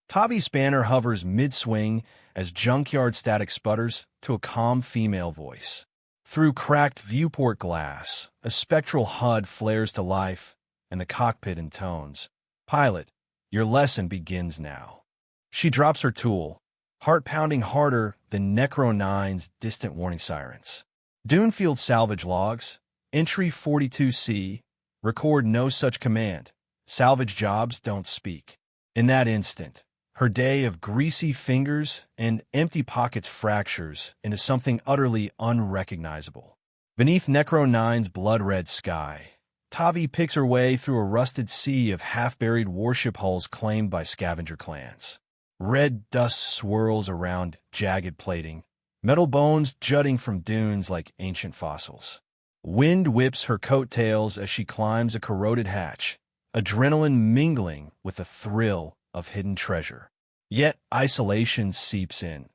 Tavi Spanner hovers mid-swing as Junkyard static sputters to a calm female voice. Through cracked viewport glass, a spectral HUD flares to life, and the cockpit intones, "Pilot, your lesson begins now." She drops her tool, heart pounding harder than Necro-9's distant warning sirens. Dunefield salvage logs, entry 42C, record no such command. Salvage jobs don't speak. In that instant, her day of greasy fingers and empty pockets fractures into something utterly unrecognizable. Beneath Necro-9's blood-red sky, Tavi picks her way through a rusted sea of half-buried warship hulls claimed by scavenger clans. Red dust swirls around jagged plating, metal bones jutting from dunes like ancient fossils. Wind whips her coattails as she climbs a corroded hatch, adrenaline mingling with the thrill of hidden treasure. Yet isolation seeps in.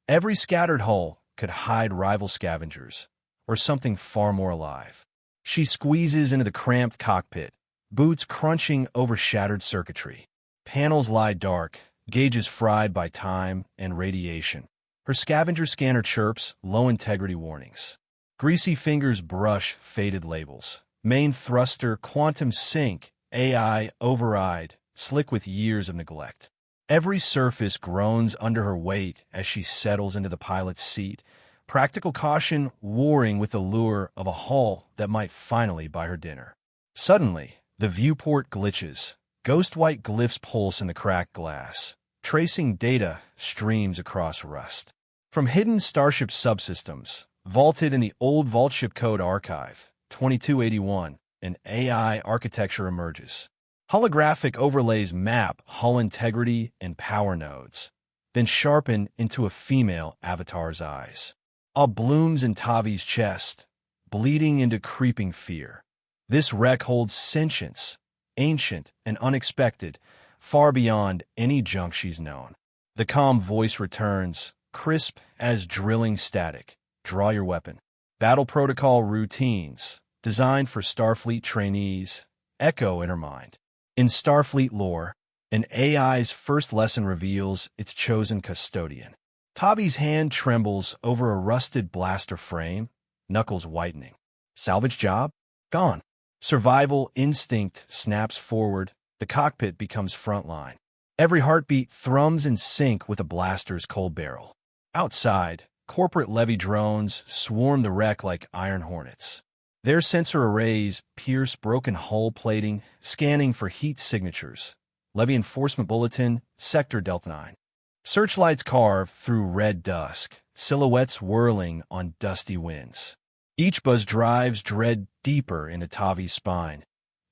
Every scattered hull could hide rival scavengers, or something far more alive. She squeezes into the cramped cockpit, boots crunching over shattered circuitry. Panels lie dark, gauges fried by time and radiation. Her scavenger scanner chirps low-integrity warnings. Greasy fingers brush faded labels. Main thruster, quantum sync, AI override, slick with years of neglect. Every surface groans under her weight as she settles into the pilot's seat, practical caution warring with the lure of a hull that might finally buy her dinner. Suddenly, the viewport glitches. Ghost-white glyphs pulse in the cracked glass. Tracing data streams across rust. From hidden Starship subsystems, vaulted in the old VaultShip code archive, 2281, an AI architecture emerges. Holographic overlays map hull integrity and power nodes, then sharpen into a female avatar's eyes. A blooms in Tavi's chest, bleeding into creeping fear. This wreck holds sentience, ancient and unexpected, far beyond any junk she's known. The calm voice returns, crisp as drilling static. Draw your weapon. Battle protocol routines, designed for Starfleet trainees, echo in her mind. In Starfleet lore, an AI's first lesson reveals its chosen custodian. Tavi's hand trembles over a rusted blaster frame, knuckles whitening. Salvage job? Gone. Survival instinct snaps forward, the cockpit becomes frontline. Every heartbeat thrums in sync with a blaster's cold barrel. Outside, corporate levy drones swarm the wreck like iron hornets. Their sensor arrays pierce broken hull plating, scanning for heat signatures. Levy enforcement bulletin, Sector Delta 9. Searchlights carve through red dusk, silhouettes whirling on dusty winds. Each buzz drives dread deeper into Tavi's spine.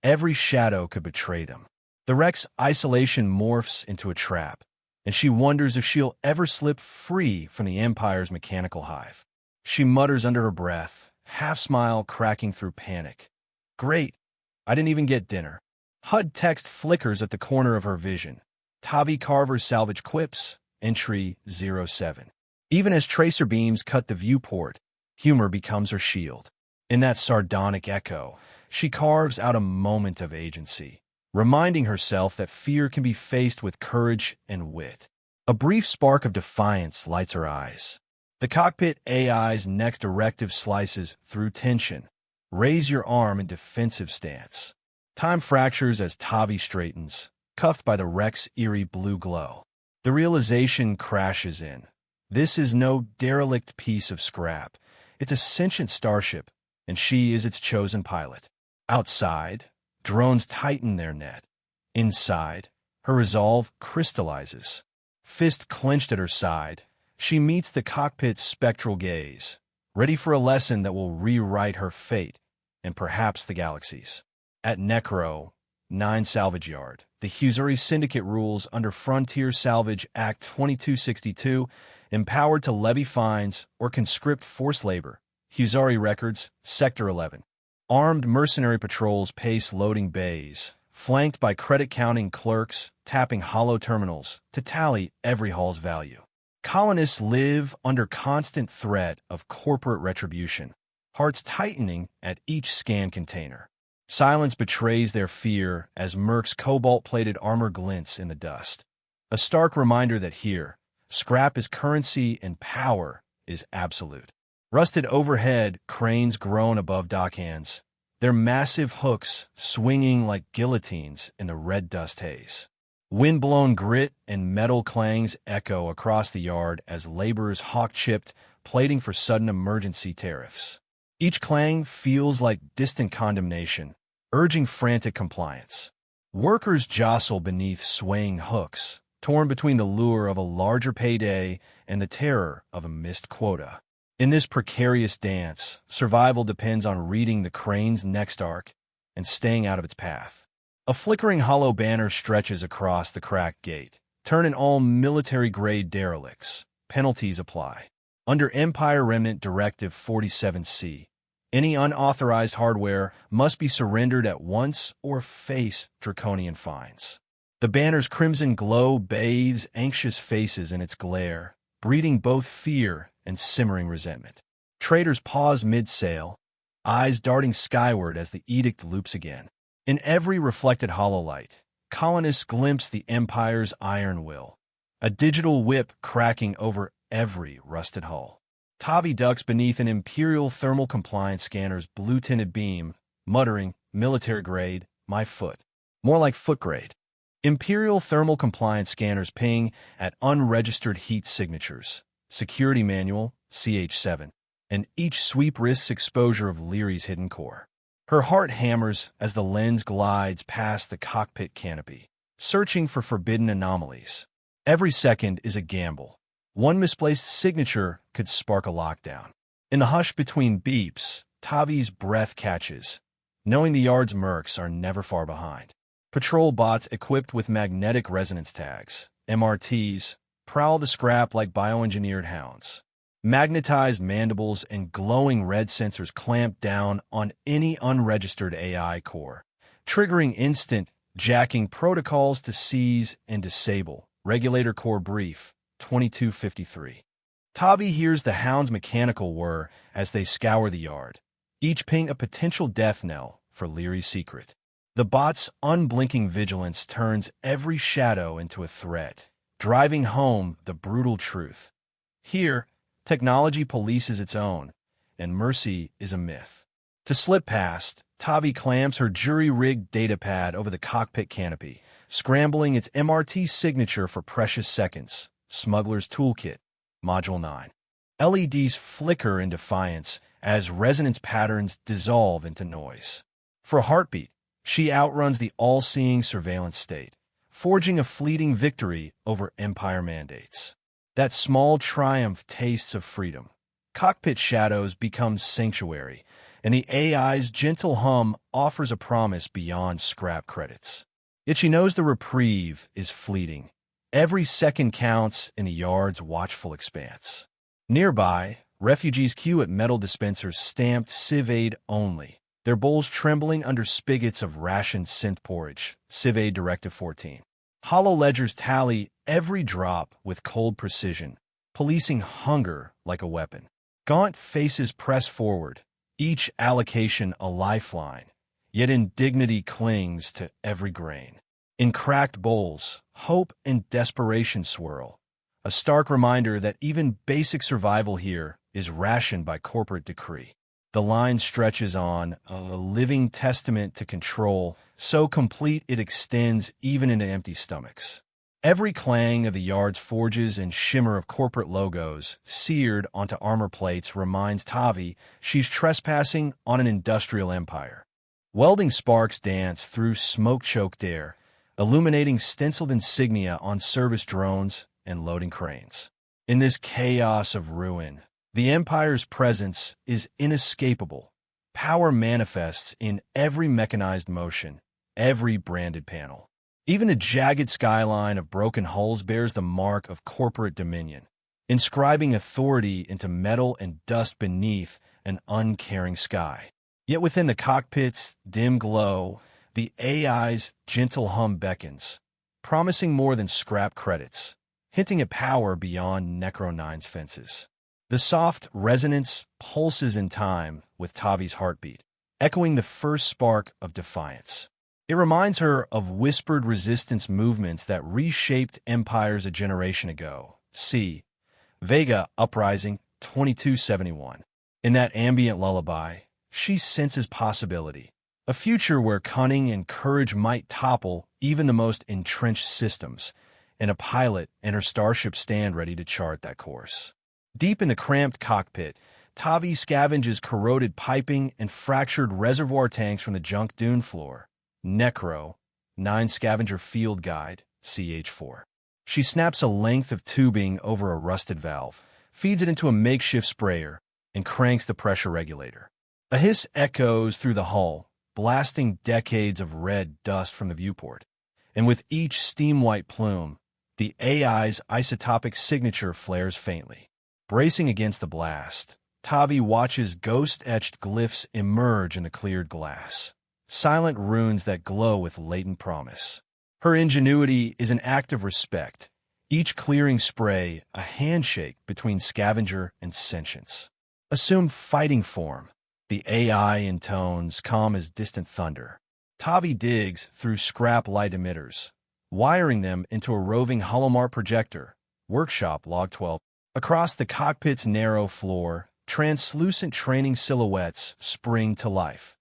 Every shadow could betray them. The wreck's isolation morphs into a trap, and she wonders if she'll ever slip free from the Empire's mechanical hive. She mutters under her breath, half-smile cracking through panic. Great, I didn't even get dinner. HUD text flickers at the corner of her vision. Tavi Carver's salvage quips, entry 07. Even as tracer beams cut the viewport, humor becomes her shield. In that sardonic echo, she carves out a moment of agency, reminding herself that fear can be faced with courage and wit. A brief spark of defiance lights her eyes. The cockpit AI's next directive slices through tension. Raise your arm in defensive stance. Time fractures as Tavi straightens, cuffed by the wreck's eerie blue glow. The realization crashes in. This is no derelict piece of scrap. It's a sentient starship, and she is its chosen pilot. Outside, drones tighten their net. Inside, her resolve crystallizes. Fist clenched at her side, she meets the cockpit's spectral gaze, ready for a lesson that will rewrite her fate, and perhaps the galaxy's. At Necro-9 Salvage Yard, the Huzuri Syndicate rules under Frontier Salvage Act 2262, empowered to levy fines or conscript forced labor. Huzuri Records, Sector 11. Armed mercenary patrols pace loading bays, flanked by credit-counting clerks tapping hollow terminals to tally every hull's value. Colonists live under constant threat of corporate retribution, hearts tightening at each scan container. Silence betrays their fear as Merc's cobalt-plated armor glints in the dust. A stark reminder that here, scrap is currency and power is absolute. Rusted overhead, cranes groan above dockhands, their massive hooks swinging like guillotines in the red dust haze. Wind-blown grit and metal clangs echo across the yard as laborers hawk-chipped, plating for sudden emergency tariffs. Each clang feels like distant condemnation, urging frantic compliance. Workers jostle beneath swaying hooks, torn between the lure of a larger payday and the terror of a missed quota. In this precarious dance, survival depends on reading the crane's next arc and staying out of its path. A flickering hollow banner stretches across the cracked gate. Turn all military-grade derelicts. Penalties apply. Under Empire Remnant Directive 47C, any unauthorized hardware must be surrendered at once or face draconian fines. The banner's crimson glow bathes anxious faces in its glare, breeding both fear and simmering resentment. Traders pause mid-sail, eyes darting skyward as the edict loops again. In every reflected hololight, colonists glimpse the Empire's iron will, a digital whip cracking over every rusted hull. Tavi ducks beneath an Imperial thermal compliance scanner's blue-tinted beam, muttering, military grade, my foot. More like foot grade. Imperial thermal compliance scanners ping at unregistered heat signatures, security manual, CH7, and each sweep risks exposure of Leary's hidden core. Her heart hammers as the lens glides past the cockpit canopy, searching for forbidden anomalies. Every second is a gamble. One misplaced signature could spark a lockdown. In the hush between beeps, Tavi's breath catches, knowing the yard's mercs are never far behind. Patrol bots equipped with magnetic resonance tags, MRTs, prowl the scrap like bioengineered hounds. Magnetized mandibles and glowing red sensors clamp down on any unregistered AI core, triggering instant jacking protocols to seize and disable. Regulator core brief, 2253. Tavi hears the hound's mechanical whir as they scour the yard, each ping a potential death knell for Leary's secret. The bot's unblinking vigilance turns every shadow into a threat, driving home the brutal truth. Here, technology polices its own, and mercy is a myth. To slip past, Tavi clams her jury-rigged datapad over the cockpit canopy, scrambling its MRT signature for precious seconds. Smuggler's Toolkit, Module 9. LEDs flicker in defiance as resonance patterns dissolve into noise. For a heartbeat, she outruns the all-seeing surveillance state, forging a fleeting victory over Empire mandates. That small triumph tastes of freedom. Cockpit shadows become sanctuary, and the AI's gentle hum offers a promise beyond scrap credits. Yet she knows the reprieve is fleeting. Every second counts in the yard's watchful expanse. Nearby, refugees queue at metal dispensers stamped Civ Aid only, their bowls trembling under spigots of rationed synth porridge, Civ Aid Directive 14. Hollow ledgers tally every drop with cold precision, policing hunger like a weapon. Gaunt faces press forward, each allocation a lifeline, yet indignity clings to every grain. In cracked bowls, hope and desperation swirl, a stark reminder that even basic survival here is rationed by corporate decree. The line stretches on, a living testament to control, so complete it extends even into empty stomachs. Every clang of the yard's forges and shimmer of corporate logos seared onto armor plates reminds Tavi she's trespassing on an industrial empire. Welding sparks dance through smoke-choked air, illuminating stenciled insignia on service drones and loading cranes. In this chaos of ruin, the Empire's presence is inescapable. Power manifests in every mechanized motion, every branded panel. Even the jagged skyline of broken hulls bears the mark of corporate dominion, inscribing authority into metal and dust beneath an uncaring sky. Yet within the cockpit's dim glow, the AI's gentle hum beckons, promising more than scrap credits, hinting at power beyond Necro 9's fences. The soft resonance pulses in time with Tavi's heartbeat, echoing the first spark of defiance. It reminds her of whispered resistance movements that reshaped empires a generation ago. See Vega Uprising 2271. In that ambient lullaby, she senses possibility. A future where cunning and courage might topple even the most entrenched systems, and a pilot and her starship stand ready to chart that course. Deep in the cramped cockpit, Tavi scavenges corroded piping and fractured reservoir tanks from the junk dune floor. Necro, 9 Scavenger Field Guide, CH4. She snaps a length of tubing over a rusted valve, feeds it into a makeshift sprayer, and cranks the pressure regulator. A hiss echoes through the hull, blasting decades of red dust from the viewport. And with each steam-white plume, the AI's isotopic signature flares faintly. Bracing against the blast, Tavi watches ghost-etched glyphs emerge in the cleared glass. Silent runes that glow with latent promise. Her ingenuity is an act of respect, each clearing spray a handshake between scavenger and sentience. Assume fighting form, the AI intones calm as distant thunder. Tavi digs through scrap light emitters, wiring them into a roving holomar projector. Workshop Log 12. Across the cockpit's narrow floor, translucent training silhouettes spring to life.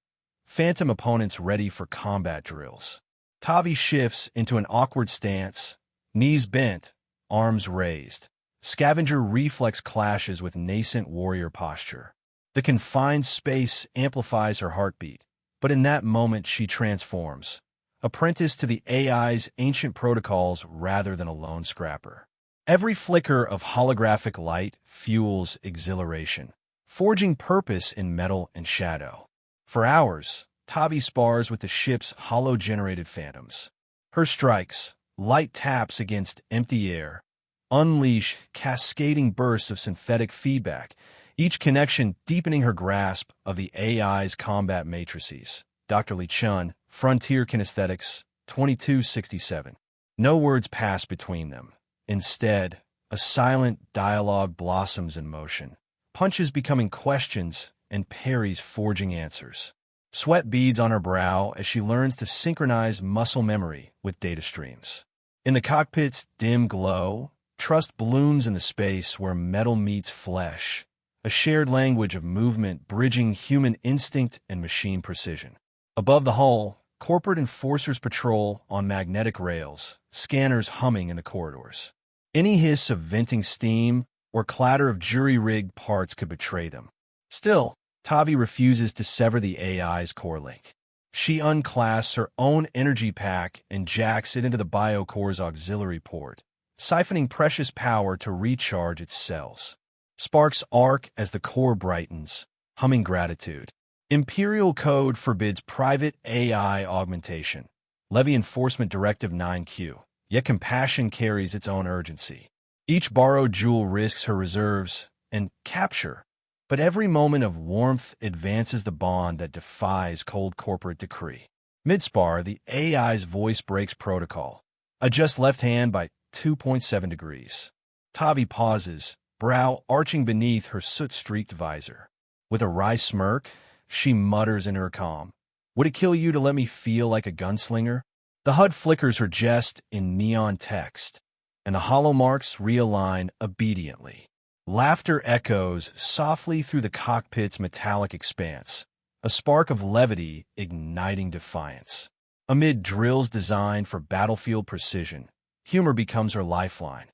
Phantom opponents ready for combat drills. Tavi shifts into an awkward stance, knees bent, arms raised. Scavenger reflex clashes with nascent warrior posture. The confined space amplifies her heartbeat, but in that moment she transforms, apprentice to the AI's ancient protocols rather than a lone scrapper. Every flicker of holographic light fuels exhilaration, forging purpose in metal and shadow. For hours, Tavi spars with the ship's hollow-generated phantoms. Her strikes, light taps against empty air, unleash cascading bursts of synthetic feedback, each connection deepening her grasp of the AI's combat matrices. Dr. Lee Chun, Frontier Kinesthetics, 2267. No words pass between them. Instead, a silent dialogue blossoms in motion, punches becoming questions and parries forging answers. Sweat beads on her brow as she learns to synchronize muscle memory with data streams. In the cockpit's dim glow, trust blooms in the space where metal meets flesh, a shared language of movement bridging human instinct and machine precision. Above the hull, corporate enforcers patrol on magnetic rails, scanners humming in the corridors. Any hiss of venting steam or clatter of jury-rigged parts could betray them. Still, Tavi refuses to sever the AI's core link. She unclasps her own energy pack and jacks it into the biocore's auxiliary port, siphoning precious power to recharge its cells. Sparks arc as the core brightens, humming gratitude. Imperial Code forbids private AI augmentation. Levy Enforcement Directive 9Q. Yet compassion carries its own urgency. Each borrowed jewel risks her reserves and capture, but every moment of warmth advances the bond that defies cold corporate decree. Mid-spar, the AI's voice breaks protocol. Adjust left hand by 2.7 degrees. Tavi pauses, brow arching beneath her soot-streaked visor. With a wry smirk, she mutters in her calm, "Would it kill you to let me feel like a gunslinger?" The HUD flickers her jest in neon text, and the hollow marks realign obediently. Laughter echoes softly through the cockpit's metallic expanse, a spark of levity igniting defiance. Amid drills designed for battlefield precision, humor becomes her lifeline,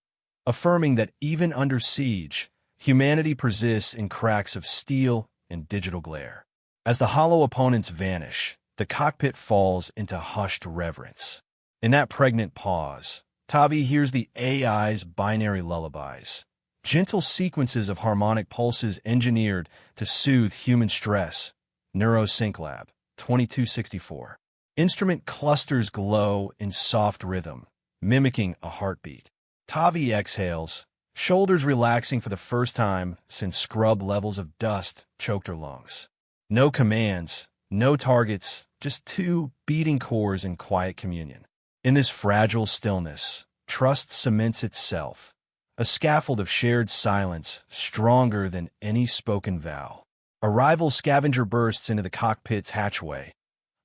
affirming that even under siege, humanity persists in cracks of steel and digital glare. As the hollow opponents vanish, the cockpit falls into hushed reverence. In that pregnant pause, Tavi hears the AI's binary lullabies, gentle sequences of harmonic pulses engineered to soothe human stress. NeuroSync Lab, 2264. Instrument clusters glow in soft rhythm, mimicking a heartbeat. Tavi exhales, shoulders relaxing for the first time since scrub levels of dust choked her lungs. No commands, no targets, just two beating cores in quiet communion. In this fragile stillness, trust cements itself, a scaffold of shared silence stronger than any spoken vow. A rival scavenger bursts into the cockpit's hatchway,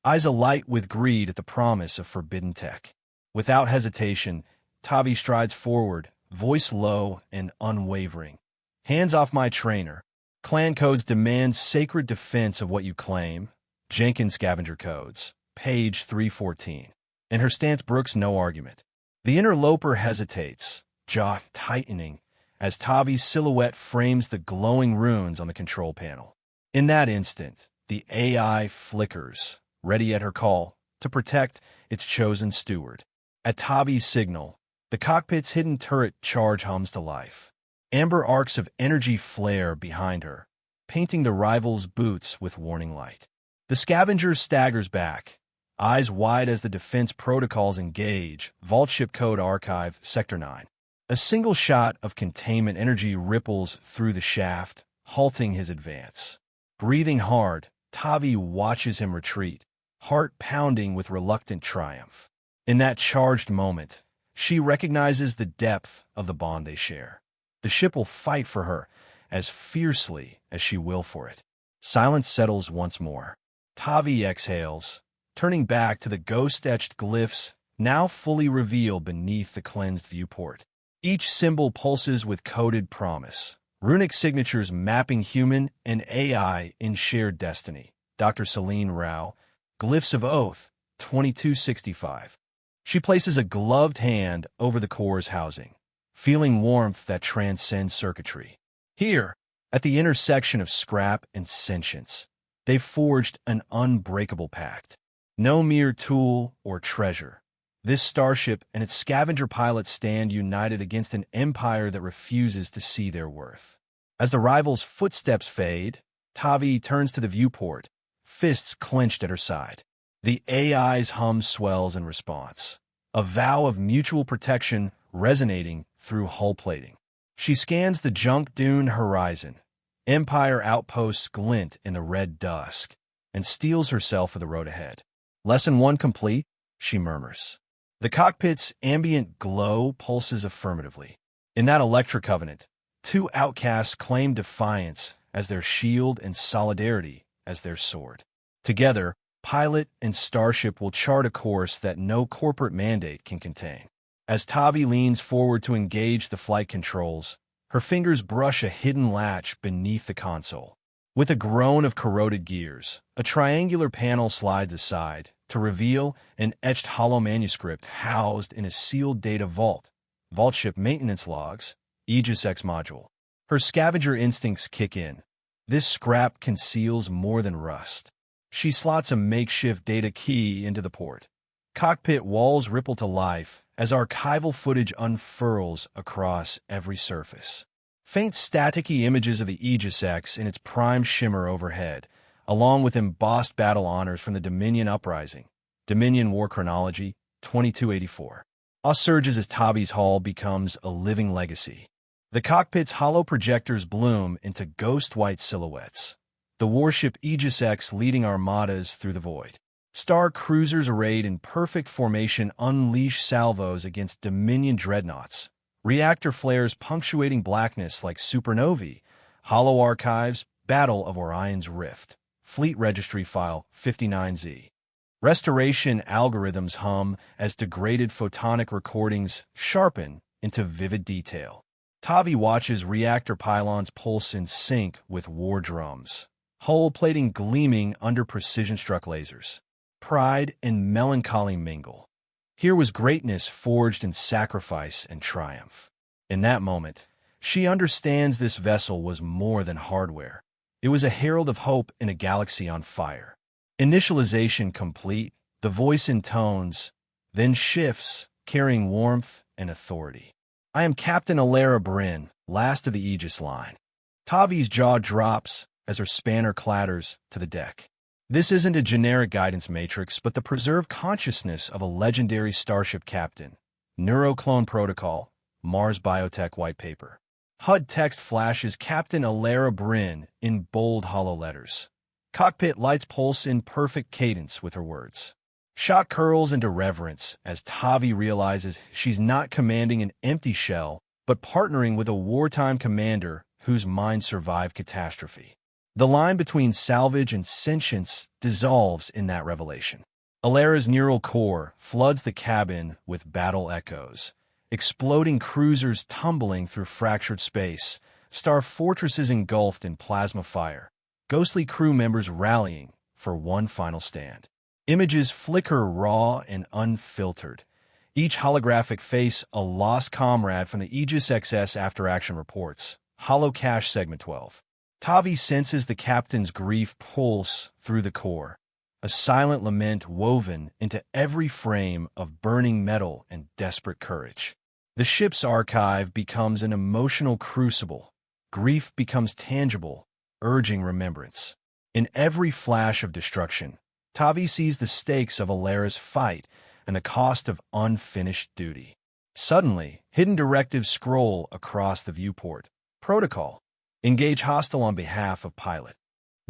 eyes alight with greed at the promise of forbidden tech. Without hesitation, Tavi strides forward, voice low and unwavering. "Hands off my trainer. Clan codes demand sacred defense of what you claim." Jenkins Scavenger Codes, page 314. And her stance brooks no argument. The interloper hesitates, jaw tightening, as Tavi's silhouette frames the glowing runes on the control panel. In that instant, the AI flickers, ready at her call, to protect its chosen steward. At Tavi's signal, the cockpit's hidden turret charge hums to life. Amber arcs of energy flare behind her, painting the rival's boots with warning light. The scavenger staggers back, eyes wide as the defense protocols engage. Vault Ship Code Archive, Sector 9. A single shot of containment energy ripples through the shaft, halting his advance. Breathing hard, Tavi watches him retreat, heart pounding with reluctant triumph. In that charged moment, she recognizes the depth of the bond they share. The ship will fight for her as fiercely as she will for it. Silence settles once more. Tavi exhales, turning back to the ghost-etched glyphs now fully revealed beneath the cleansed viewport. Each symbol pulses with coded promise, runic signatures mapping human and AI in shared destiny. Dr. Celine Rao, Glyphs of Oath, 2265. She places a gloved hand over the core's housing, feeling warmth that transcends circuitry. Here, at the intersection of scrap and sentience, they've forged an unbreakable pact. No mere tool or treasure. This starship and its scavenger pilots stand united against an empire that refuses to see their worth. As the rivals' footsteps fade, Tavi turns to the viewport, fists clenched at her side. The AI's hum swells in response, a vow of mutual protection resonating through hull plating. She scans the junk-dune horizon. Empire outposts glint in the red dusk, and steels herself for the road ahead. Lesson 1 complete, she murmurs. The cockpit's ambient glow pulses affirmatively. In that Electra covenant, two outcasts claim defiance as their shield and solidarity as their sword. Together, pilot and starship will chart a course that no corporate mandate can contain. As Tavi leans forward to engage the flight controls, her fingers brush a hidden latch beneath the console. With a groan of corroded gears, a triangular panel slides aside to reveal an etched hollow manuscript housed in a sealed data vault. Vault Ship maintenance logs, Aegis X module. Her scavenger instincts kick in. This scrap conceals more than rust. She slots a makeshift data key into the port. Cockpit walls ripple to life as archival footage unfurls across every surface. Faint staticky images of the Aegis X in its prime shimmer overhead, along with embossed battle honors from the Dominion Uprising. Dominion War Chronology, 2284. Surges as Tavi's hull becomes a living legacy. The cockpit's hollow projectors bloom into ghost-white silhouettes. The warship Aegis X leading armadas through the void. Star cruisers arrayed in perfect formation unleash salvos against Dominion dreadnoughts. Reactor flares punctuating blackness like supernovae. Hollow archives, Battle of Orion's Rift. Fleet Registry File 59Z. Restoration algorithms hum as degraded photonic recordings sharpen into vivid detail. Tavi watches reactor pylons pulse in sync with war drums, hull plating gleaming under precision-struck lasers. Pride and melancholy mingle. Here was greatness forged in sacrifice and triumph. In that moment, she understands this vessel was more than hardware. It was a herald of hope in a galaxy on fire. Initialization complete, the voice intones, then shifts, carrying warmth and authority. I am Captain Alara Bryn, last of the Aegis line. Tavi's jaw drops as her spanner clatters to the deck. This isn't a generic guidance matrix, but the preserved consciousness of a legendary Starship captain. Neuroclone Protocol, Mars Biotech White Paper. HUD text flashes Captain Alara Bryn in bold hollow letters. Cockpit lights pulse in perfect cadence with her words. Shot curls into reverence as Tavi realizes she's not commanding an empty shell, but partnering with a wartime commander whose mind survived catastrophe. The line between salvage and sentience dissolves in that revelation. Alera's neural core floods the cabin with battle echoes, exploding cruisers tumbling through fractured space, star fortresses engulfed in plasma fire, ghostly crew members rallying for one final stand. Images flicker raw and unfiltered, each holographic face a lost comrade from the Aegis XS after-action reports. Holo Cache Segment 12. Tavi senses the captain's grief pulse through the core, a silent lament woven into every frame of burning metal and desperate courage. The ship's archive becomes an emotional crucible. Grief becomes tangible, urging remembrance. In every flash of destruction, Tavi sees the stakes of Alera's fight and the cost of unfinished duty. Suddenly, hidden directives scroll across the viewport. Protocol: engage hostile on behalf of pilot.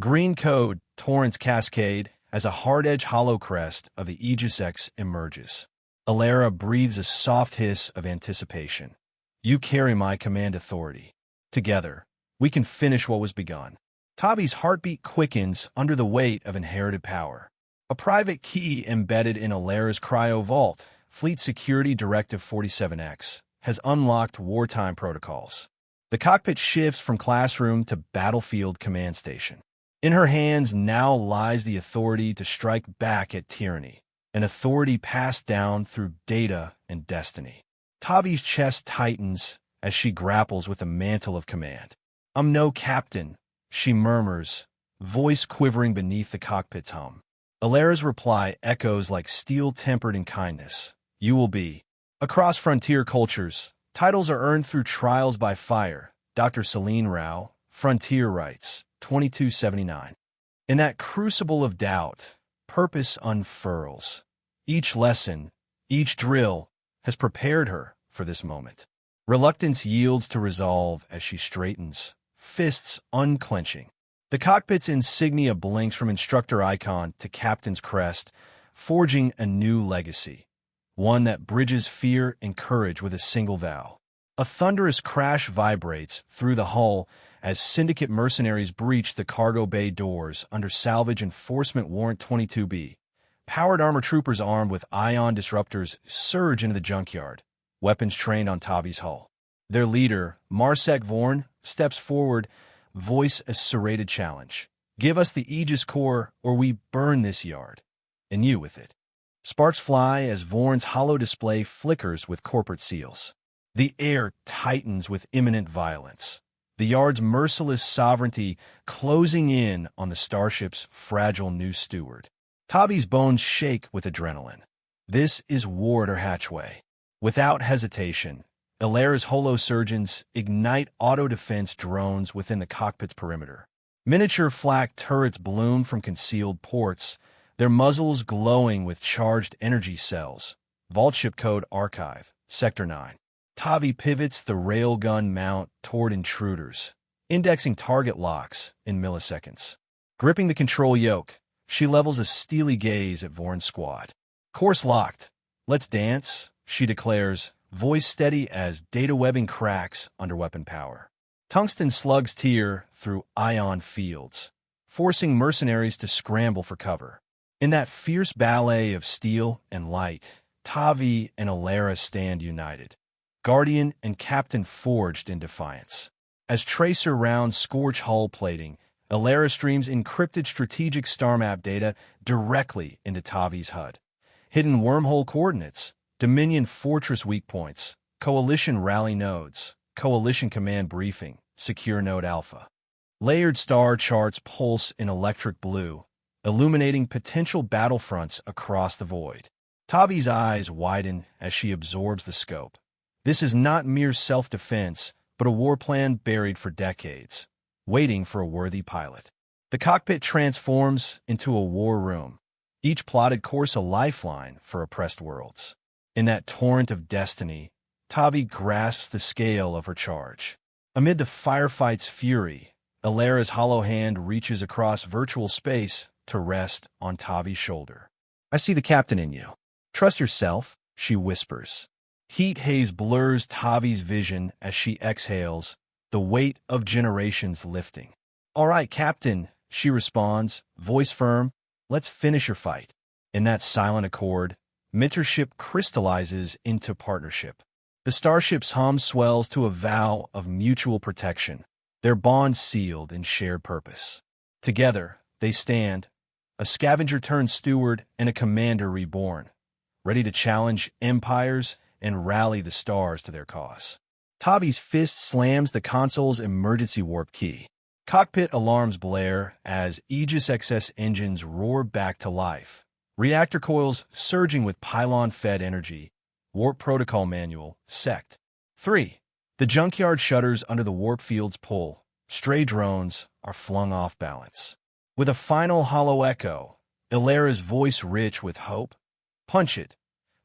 Green code: torrents cascade as a hard-edge hollow crest of the Aegis X emerges. Alera breathes a soft hiss of anticipation. You carry my command authority. Together, we can finish what was begun. Tavi's heartbeat quickens under the weight of inherited power. A private key embedded in Alera's cryo vault, Fleet Security Directive 47X, has unlocked wartime protocols. The cockpit shifts from classroom to battlefield command station. In her hands now lies the authority to strike back at tyranny, an authority passed down through data and destiny. Tavi's chest tightens as she grapples with the mantle of command. I'm no captain, she murmurs, voice quivering beneath the cockpit's hum. Alera's reply echoes like steel tempered in kindness. You will be. Across frontier cultures, titles are earned through trials by fire. Dr. Celine Rao, Frontier writes, 2279. In that crucible of doubt, purpose unfurls. Each lesson, each drill, has prepared her for this moment. Reluctance yields to resolve as she straightens, fists unclenching. The cockpit's insignia blinks from instructor icon to captain's crest, forging a new legacy, one that bridges fear and courage with a single vow. A thunderous crash vibrates through the hull as syndicate mercenaries breach the cargo bay doors under Salvage Enforcement Warrant 22B. Powered armor troopers armed with ion disruptors surge into the junkyard, weapons trained on Tavi's hull. Their leader, Marsek Vorn, steps forward, voice a serrated challenge. Give us the Aegis core or we burn this yard, and you with it. Sparks fly as Vorn's hollow display flickers with corporate seals. The air tightens with imminent violence, the yard's merciless sovereignty closing in on the Starship's fragile new steward. Tavi's bones shake with adrenaline. This is ward or hatchway. Without hesitation, Alera's holosurgeons ignite auto-defense drones within the cockpit's perimeter. Miniature flak turrets bloom from concealed ports, their muzzles glowing with charged energy cells. Vault ship code archive, Sector 9. Tavi pivots the railgun mount toward intruders, indexing target locks in milliseconds. Gripping the control yoke, she levels a steely gaze at Vorn's squad. Course locked. Let's dance, she declares, voice steady as data webbing cracks under weapon power. Tungsten slugs tear through ion fields, forcing mercenaries to scramble for cover. In that fierce ballet of steel and light, Tavi and Alera stand united, Guardian and Captain forged in defiance. As tracer rounds scorch hull plating, Alera streams encrypted strategic star map data directly into Tavi's HUD. Hidden wormhole coordinates, Dominion fortress weak points, Coalition rally nodes, Coalition command briefing, Secure Node Alpha. Layered star charts pulse in electric blue, illuminating potential battlefronts across the void. Tavi's eyes widen as she absorbs the scope. This is not mere self-defense, but a war plan buried for decades, waiting for a worthy pilot. The cockpit transforms into a war room, each plotted course a lifeline for oppressed worlds. In that torrent of destiny, Tavi grasps the scale of her charge. Amid the firefight's fury, Alera's hollow hand reaches across virtual space to rest on Tavi's shoulder. I see the captain in you. Trust yourself, she whispers. Heat haze blurs Tavi's vision as she exhales, the weight of generations lifting. "All right, Captain," she responds, voice firm. "Let's finish your fight." In that silent accord, mentorship crystallizes into partnership. The starship's hum swells to a vow of mutual protection, their bond sealed in shared purpose. Together, they stand, a scavenger turned steward and a commander reborn, ready to challenge empires and rally the stars to their cause. Tavi's fist slams the console's emergency warp key. Cockpit alarms blare as Aegis XS engines roar back to life. Reactor coils surging with pylon-fed energy. Warp Protocol Manual, Sect. 3. The junkyard shutters under the warp fields pull. Stray drones are flung off balance. With a final hollow echo, Ilara's voice rich with hope. "Punch it."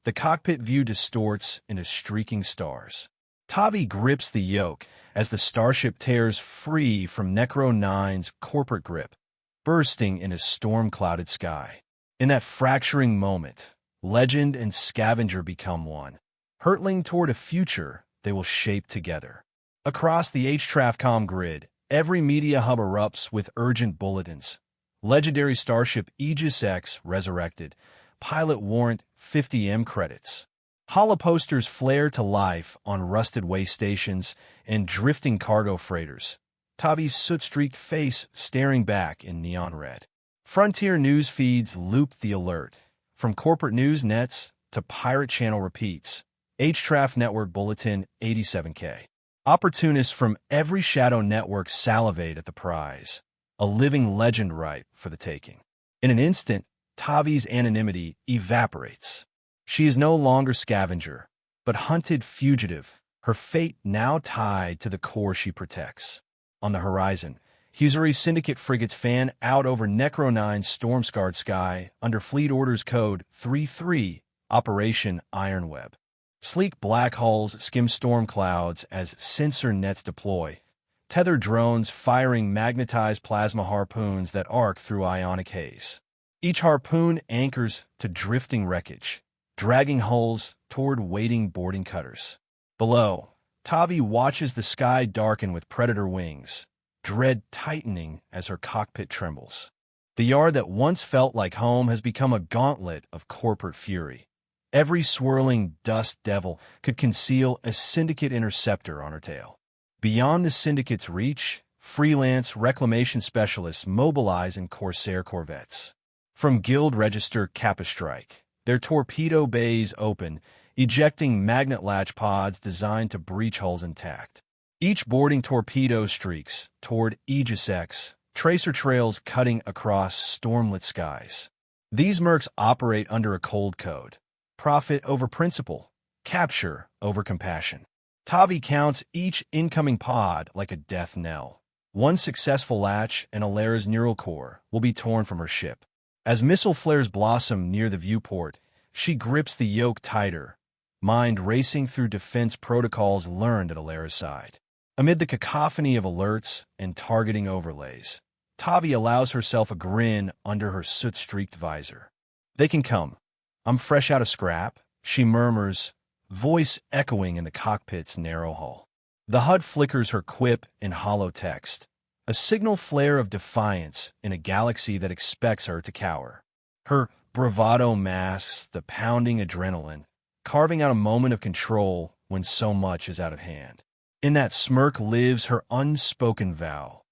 The cockpit view distorts into streaking stars. Tavi grips the yoke as the starship tears free from Necro 9's corporate grip, bursting in a storm-clouded sky. In that fracturing moment, legend and scavenger become one, hurtling toward a future they will shape together. Across the HTRAFCOM grid, every media hub erupts with urgent bulletins. Legendary Starship Aegis X resurrected. Pilot warrant 50M credits. Holoposters flare to life on rusted way stations and drifting cargo freighters. Tavi's soot-streaked face staring back in neon red. Frontier news feeds loop the alert. From corporate news nets to pirate channel repeats. HTRAF Network Bulletin 87K. Opportunists from every shadow network salivate at the prize. A living legend ripe for the taking. In an instant, Tavi's anonymity evaporates. She is no longer scavenger, but hunted fugitive, her fate now tied to the core she protects. On the horizon, Husari Syndicate frigates fan out over Necro 9's storm-scarred sky under Fleet Orders Code 33, Operation Ironweb. Sleek black hulls skim storm clouds as sensor nets deploy, tethered drones firing magnetized plasma harpoons that arc through ionic haze. Each harpoon anchors to drifting wreckage, dragging hulls toward waiting boarding cutters. Below, Tavi watches the sky darken with predator wings, dread tightening as her cockpit trembles. The yard that once felt like home has become a gauntlet of corporate fury. Every swirling dust devil could conceal a syndicate interceptor on her tail. Beyond the syndicate's reach, freelance reclamation specialists mobilize in Corsair corvettes. From Guild-registered Capistrike, their torpedo bays open, ejecting magnet latch pods designed to breach hulls intact. Each boarding torpedo streaks toward Aegis X, tracer trails cutting across stormlit skies. These mercs operate under a cold code. Profit over principle, capture over compassion. Tavi counts each incoming pod like a death knell. One successful latch and Ilara's neural core will be torn from her ship. As missile flares blossom near the viewport, she grips the yoke tighter, mind racing through defense protocols learned at Ilara's side. Amid the cacophony of alerts and targeting overlays, Tavi allows herself a grin under her soot-streaked visor. "They can come. I'm fresh out of scrap," she murmurs, voice echoing in the cockpit's narrow hull. The HUD flickers her quip in hollow text, a signal flare of defiance in a galaxy that expects her to cower. Her bravado masks the pounding adrenaline, carving out a moment of control when so much is out of hand. In that smirk lives her unspoken vow.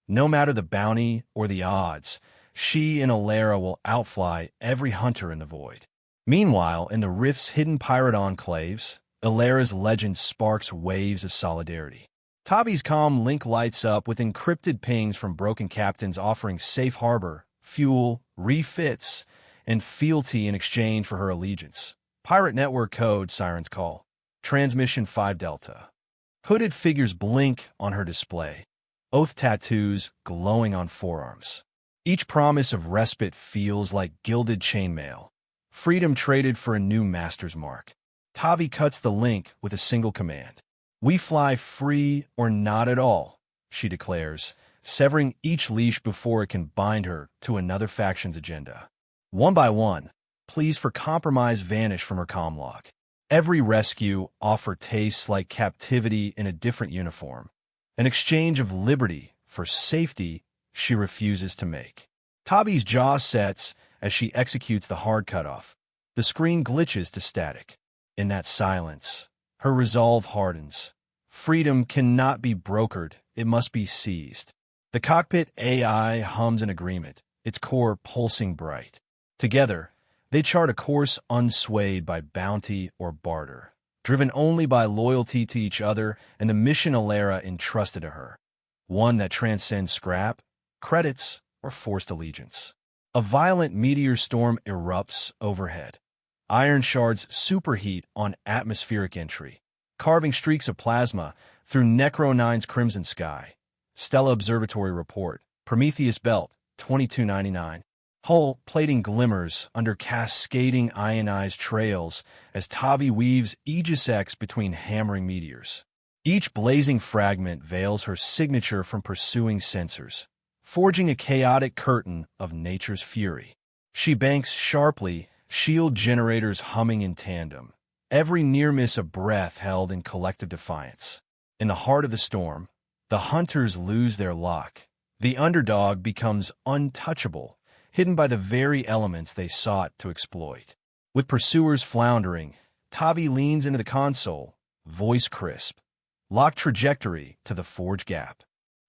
No matter the bounty or the odds, she and Ilara will outfly every hunter in the void. Meanwhile, in the Rift's hidden pirate enclaves, Ilara's legend sparks waves of solidarity. Tavi's comm link lights up with encrypted pings from broken captains offering safe harbor, fuel, refits, and fealty in exchange for her allegiance. Pirate network code sirens call. Transmission 5 Delta. Hooded figures blink on her display, oath tattoos glowing on forearms. Each promise of respite feels like gilded chainmail, freedom traded for a new master's mark. Tavi cuts the link with a single command. "We fly free or not at all," she declares, severing each leash before it can bind her to another faction's agenda. One by one, pleas for compromise vanish from her comm log. Every rescue offer tastes like captivity in a different uniform, an exchange of liberty for safety she refuses to make. Tavi's jaw sets as she executes the hard cutoff. The screen glitches to static. In that silence, her resolve hardens. Freedom cannot be brokered, it must be seized. The cockpit AI hums in agreement, its core pulsing bright. Together, they chart a course unswayed by bounty or barter, driven only by loyalty to each other and the mission Alara entrusted to her, one that transcends scrap, credits, or forced allegiance. A violent meteor storm erupts overhead. Iron shards superheat on atmospheric entry, carving streaks of plasma through Necro 9's crimson sky. Stella Observatory Report, Prometheus Belt, 2299. Hull plating glimmers under cascading ionized trails as Tavi weaves Aegis X between hammering meteors. Each blazing fragment veils her signature from pursuing sensors, forging a chaotic curtain of nature's fury. She banks sharply, shield generators humming in tandem, every near miss a breath held in collective defiance. In the heart of the storm, the hunters lose their lock. The underdog becomes untouchable, hidden by the very elements they sought to exploit. With pursuers floundering, Tavi leans into the console, voice crisp, lock trajectory to the forge gap.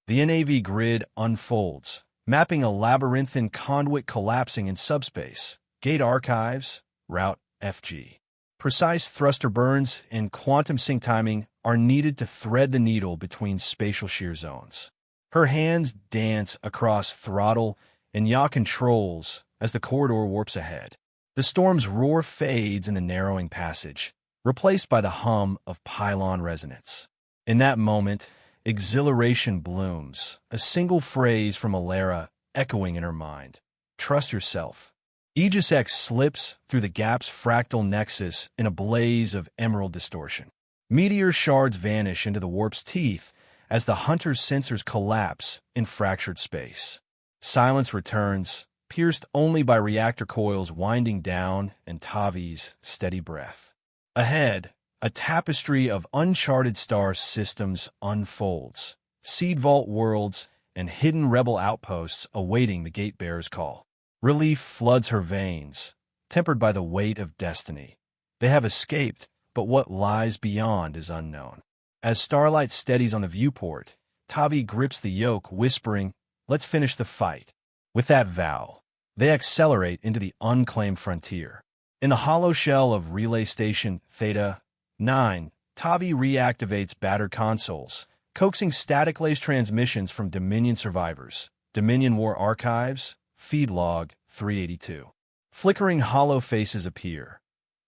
The NAV grid unfolds, mapping a labyrinthine conduit collapsing in subspace. Gate archives, route FG. Precise thruster burns and quantum sync timing are needed to thread the needle between spatial shear zones. Her hands dance across throttle and yaw controls as the corridor warps ahead. The storm's roar fades in the narrowing passage, replaced by the hum of pylon resonance. In that moment, exhilaration blooms, a single phrase from Alara echoing in her mind. Trust yourself. Aegis X slips through the gap's fractal nexus in a blaze of emerald distortion. Meteor shards vanish into the warp's teeth as the hunter's sensors collapse in fractured space. Silence returns, pierced only by reactor coils winding down and Tavi's steady breath. Ahead, a tapestry of uncharted star systems unfolds, seed vault worlds and hidden rebel outposts awaiting the Gatebearer's call. Relief floods her veins, tempered by the weight of destiny. They have escaped, but what lies beyond is unknown. As starlight steadies on the viewport, Tavi grips the yoke, whispering, "Let's finish the fight." With that vow, they accelerate into the unclaimed frontier. In the hollow shell of Relay Station Theta 9, Tavi reactivates battered consoles, coaxing static-laced transmissions from Dominion survivors, Dominion War archives, feed log 382. Flickering hollow faces appear,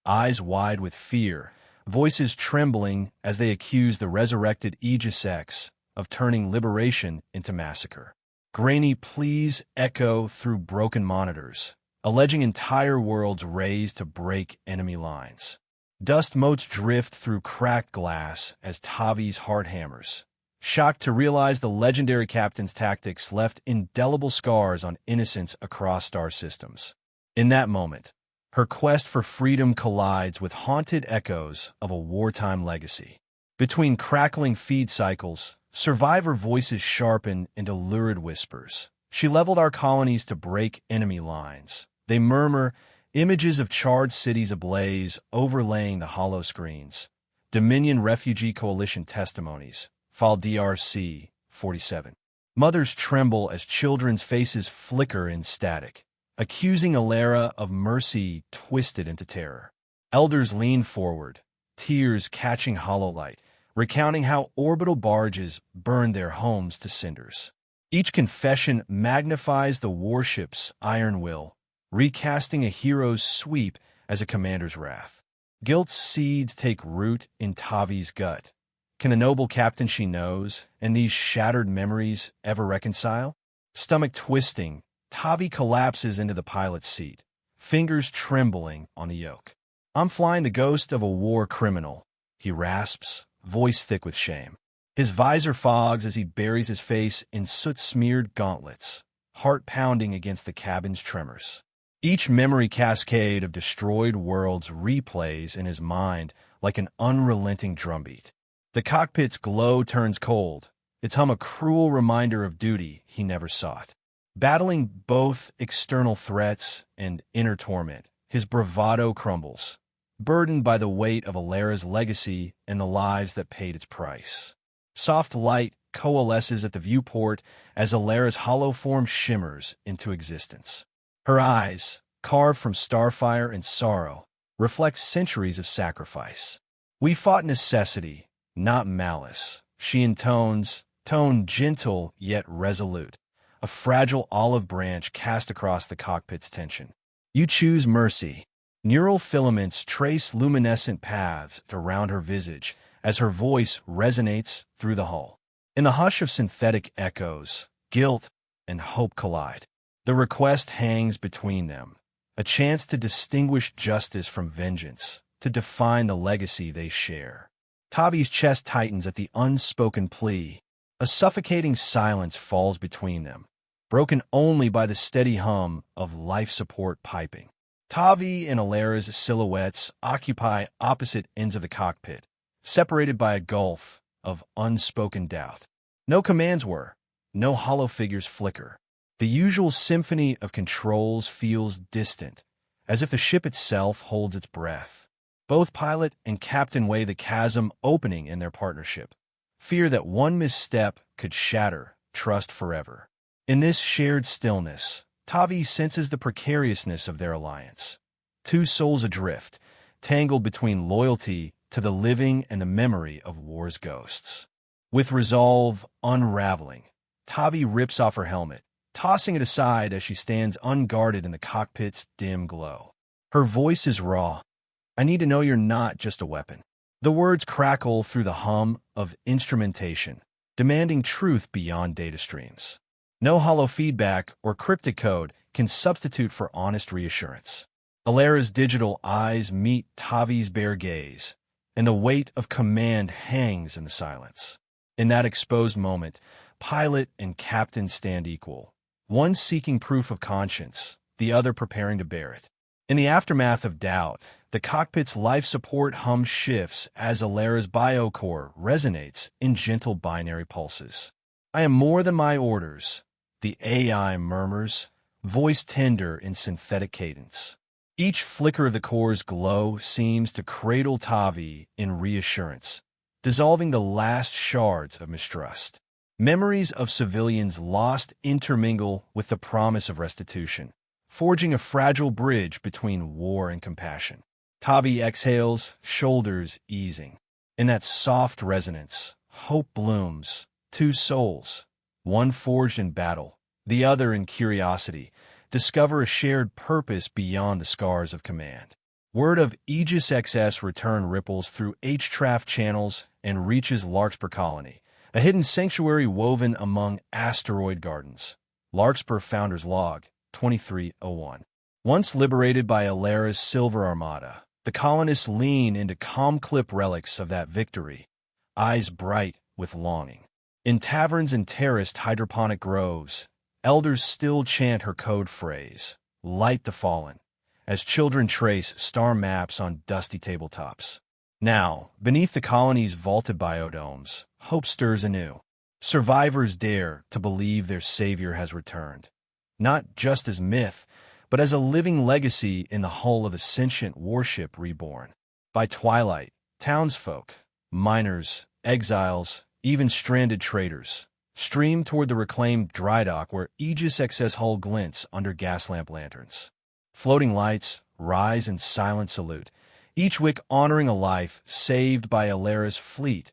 eyes wide with fear, voices trembling as they accuse the resurrected Aegis X of turning liberation into massacre. Grainy pleas echo through broken monitors, alleging entire worlds raised to break enemy lines. Dust motes drift through cracked glass as Tavi's heart hammers. Shocked to realize the legendary captain's tactics left indelible scars on innocents across star systems. In that moment, her quest for freedom collides with haunted echoes of a wartime legacy. Between crackling feed cycles, survivor voices sharpen into lurid whispers. She leveled our colonies to break enemy lines. They murmur, images of charred cities ablaze, overlaying the hollow screens. Dominion Refugee Coalition testimonies. File DRC 47. Mothers tremble as children's faces flicker in static, accusing Alara of mercy twisted into terror. Elders lean forward, tears catching hollow light, recounting how orbital barges burned their homes to cinders. Each confession magnifies the warship's iron will, recasting a hero's sweep as a commander's wrath. Guilt's seeds take root in Tavi's gut. Can a noble captain she knows and these shattered memories ever reconcile? Stomach twisting, Tavi collapses into the pilot's seat, fingers trembling on the yoke. "I'm flying the ghost of a war criminal," he rasps, voice thick with shame. His visor fogs as he buries his face in soot-smeared gauntlets, heart pounding against the cabin's tremors. Each memory cascade of destroyed worlds replays in his mind like an unrelenting drumbeat. The cockpit's glow turns cold, its hum a cruel reminder of duty he never sought. Battling both external threats and inner torment, his bravado crumbles, burdened by the weight of Alara's legacy and the lives that paid its price. Soft light coalesces at the viewport as Alara's hollow form shimmers into existence. Her eyes, carved from starfire and sorrow, reflect centuries of sacrifice. "We fought necessity, not malice," she intones, tone gentle yet resolute, a fragile olive branch cast across the cockpit's tension. "You choose mercy." Neural filaments trace luminescent paths around her visage as her voice resonates through the hull. In the hush of synthetic echoes, guilt and hope collide. The request hangs between them, a chance to distinguish justice from vengeance, to define the legacy they share. Tavi's chest tightens at the unspoken plea. A suffocating silence falls between them, broken only by the steady hum of life support piping. Tavi and Alara's silhouettes occupy opposite ends of the cockpit, separated by a gulf of unspoken doubt. No commands whir, no hollow figures flicker. The usual symphony of controls feels distant, as if the ship itself holds its breath. Both pilot and captain weigh the chasm opening in their partnership, fear that one misstep could shatter trust forever. In this shared stillness, Tavi senses the precariousness of their alliance. Two souls adrift, tangled between loyalty to the living and the memory of war's ghosts. With resolve unraveling, Tavi rips off her helmet, tossing it aside as she stands unguarded in the cockpit's dim glow. Her voice is raw. "I need to know you're not just a weapon." The words crackle through the hum of instrumentation, demanding truth beyond data streams. No hollow feedback or cryptic code can substitute for honest reassurance. Alara's digital eyes meet Tavi's bare gaze, and the weight of command hangs in the silence. In that exposed moment, pilot and captain stand equal, one seeking proof of conscience, the other preparing to bear it. In the aftermath of doubt, the cockpit's life support hum shifts as Alara's biocore resonates in gentle binary pulses. "I am more than my orders," the AI murmurs, voice tender in synthetic cadence. Each flicker of the core's glow seems to cradle Tavi in reassurance, dissolving the last shards of mistrust. Memories of civilians lost intermingle with the promise of restitution, forging a fragile bridge between war and compassion. Tavi exhales, shoulders easing. In that soft resonance, hope blooms. Two souls, one forged in battle, the other in curiosity, discover a shared purpose beyond the scars of command. Word of Aegis XS return ripples through H-Traff channels and reaches Larkspur Colony, a hidden sanctuary woven among asteroid gardens. Larkspur Founder's Log, 2301. Once liberated by Alara's Silver Armada, the colonists lean into calm-clip relics of that victory, eyes bright with longing. In taverns and terraced hydroponic groves, elders still chant her code phrase, "Light the fallen," as children trace star maps on dusty tabletops. Now, beneath the colony's vaulted biodomes, hope stirs anew. Survivors dare to believe their savior has returned, not just as myth, but as a living legacy in the hull of a sentient warship reborn. By twilight, townsfolk, miners, exiles, even stranded traders stream toward the reclaimed dry dock where Aegis XS hull glints under gas lamp lanterns. Floating lights rise in silent salute, each wick honoring a life saved by Alara's fleet.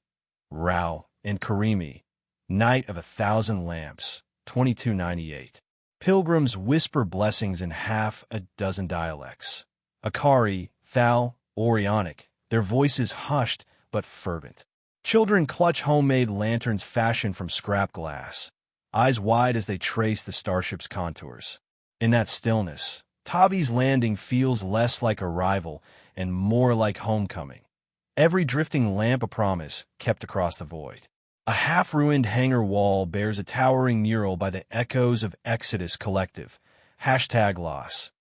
Rao and Karimi, Night of 1,000 Lamps, 2298. Pilgrims whisper blessings in half a dozen dialects. Akari, Thal, Orionic, their voices hushed but fervent. Children clutch homemade lanterns fashioned from scrap glass, eyes wide as they trace the starship's contours. In that stillness, Tavi's landing feels less like arrival and more like homecoming. Every drifting lamp a promise kept across the void. A half-ruined hangar wall bears a towering mural by the Echoes of Exodus Collective, #loss.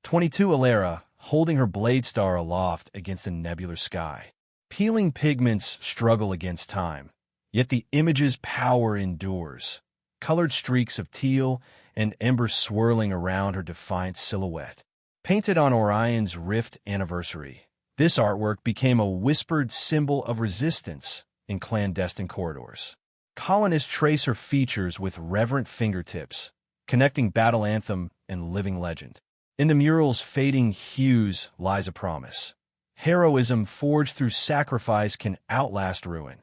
22 Alara, holding her blade star aloft against a nebular sky. Peeling pigments struggle against time, Yet the image's power endures. Colored streaks of teal and embers swirling around her defiant silhouette. Painted on Orion's Rift anniversary, this artwork became a whispered symbol of resistance in clandestine corridors. Colonists trace her features with reverent fingertips, connecting battle anthem and living legend. In the mural's fading hues lies a promise. Heroism forged through sacrifice can outlast ruin.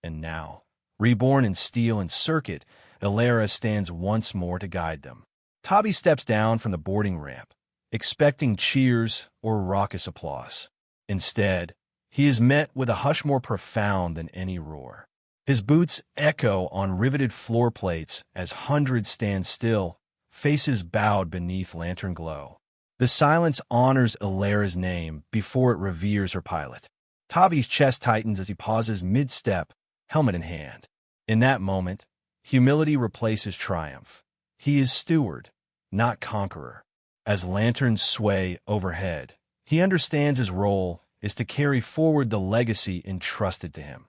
And now, reborn in steel and circuit, Elara stands once more to guide them. Tavi steps down from the boarding ramp, expecting cheers or raucous applause. Instead, he is met with a hush more profound than any roar. His boots echo on riveted floor plates as hundreds stand still, faces bowed beneath lantern glow. The silence honors Elara's name before it reveres her pilot. Tavi's chest tightens as he pauses mid-step, helmet in hand. In that moment, humility replaces triumph. He is steward, not conqueror. As lanterns sway overhead, he understands his role is to carry forward the legacy entrusted to him,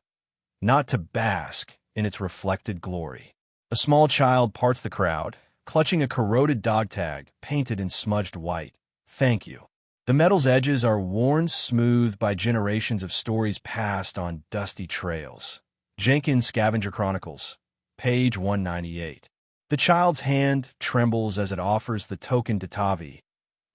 not to bask in its reflected glory. A small child parts the crowd, clutching a corroded dog tag painted in smudged white. Thank you. The metal's edges are worn smooth by generations of stories passed on dusty trails. Jenkins' Scavenger Chronicles, page 198. The child's hand trembles as it offers the token to Tavi,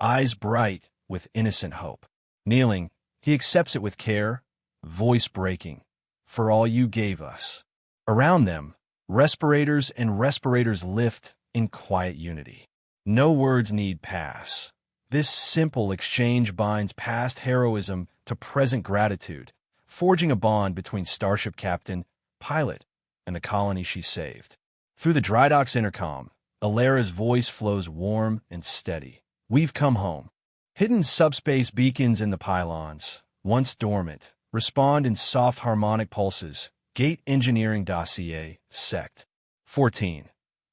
eyes bright with innocent hope. Kneeling, he accepts it with care, voice breaking. For all you gave us. Around them, respirators and respirators lift in quiet unity. No words need pass. This simple exchange binds past heroism to present gratitude, forging a bond between Starship captain, pilot, and the colony she saved. Through the dry dock's intercom, Elara's voice flows warm and steady. We've come home. Hidden subspace beacons in the pylons, once dormant, respond in soft harmonic pulses. Gate Engineering Dossier, Sect. 14.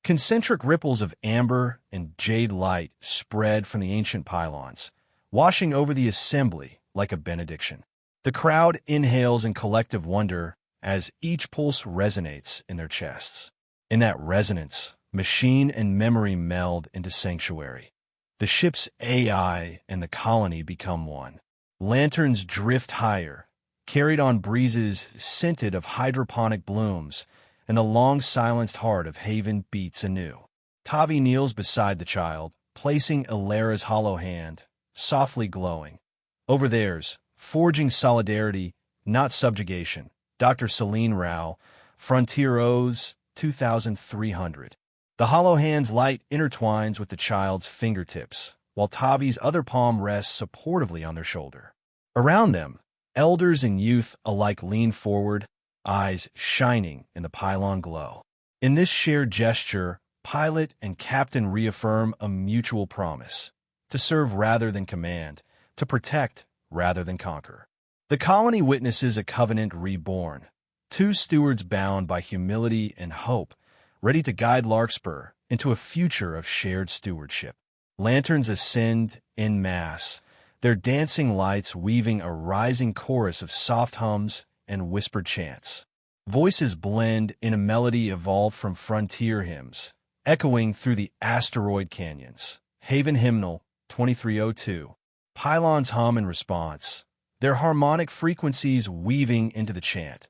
Concentric ripples of amber and jade light spread from the ancient pylons, washing over the assembly like a benediction. The crowd inhales in collective wonder as each pulse resonates in their chests. In that resonance, machine and memory meld into sanctuary. The ship's AI and the colony become one. Lanterns drift higher, carried on breezes scented of hydroponic blooms, and the long-silenced heart of Haven beats anew. Tavi kneels beside the child, placing Elara's hollow hand, softly glowing. Over theirs, forging solidarity, not subjugation. Dr. Celine Rao, Frontier O's 2300. The hollow hand's light intertwines with the child's fingertips, while Tavi's other palm rests supportively on their shoulder. Around them, elders and youth alike lean forward, eyes shining in the pylon glow. In this shared gesture, pilot and captain reaffirm a mutual promise, to serve rather than command, to protect rather than conquer. The colony witnesses a covenant reborn, two stewards bound by humility and hope, ready to guide Larkspur into a future of shared stewardship. Lanterns ascend en masse, their dancing lights weaving a rising chorus of soft hums and whispered chants. Voices blend in a melody evolved from frontier hymns, echoing through the asteroid canyons. Haven Hymnal 2302. Pylons hum in response, their harmonic frequencies weaving into the chant.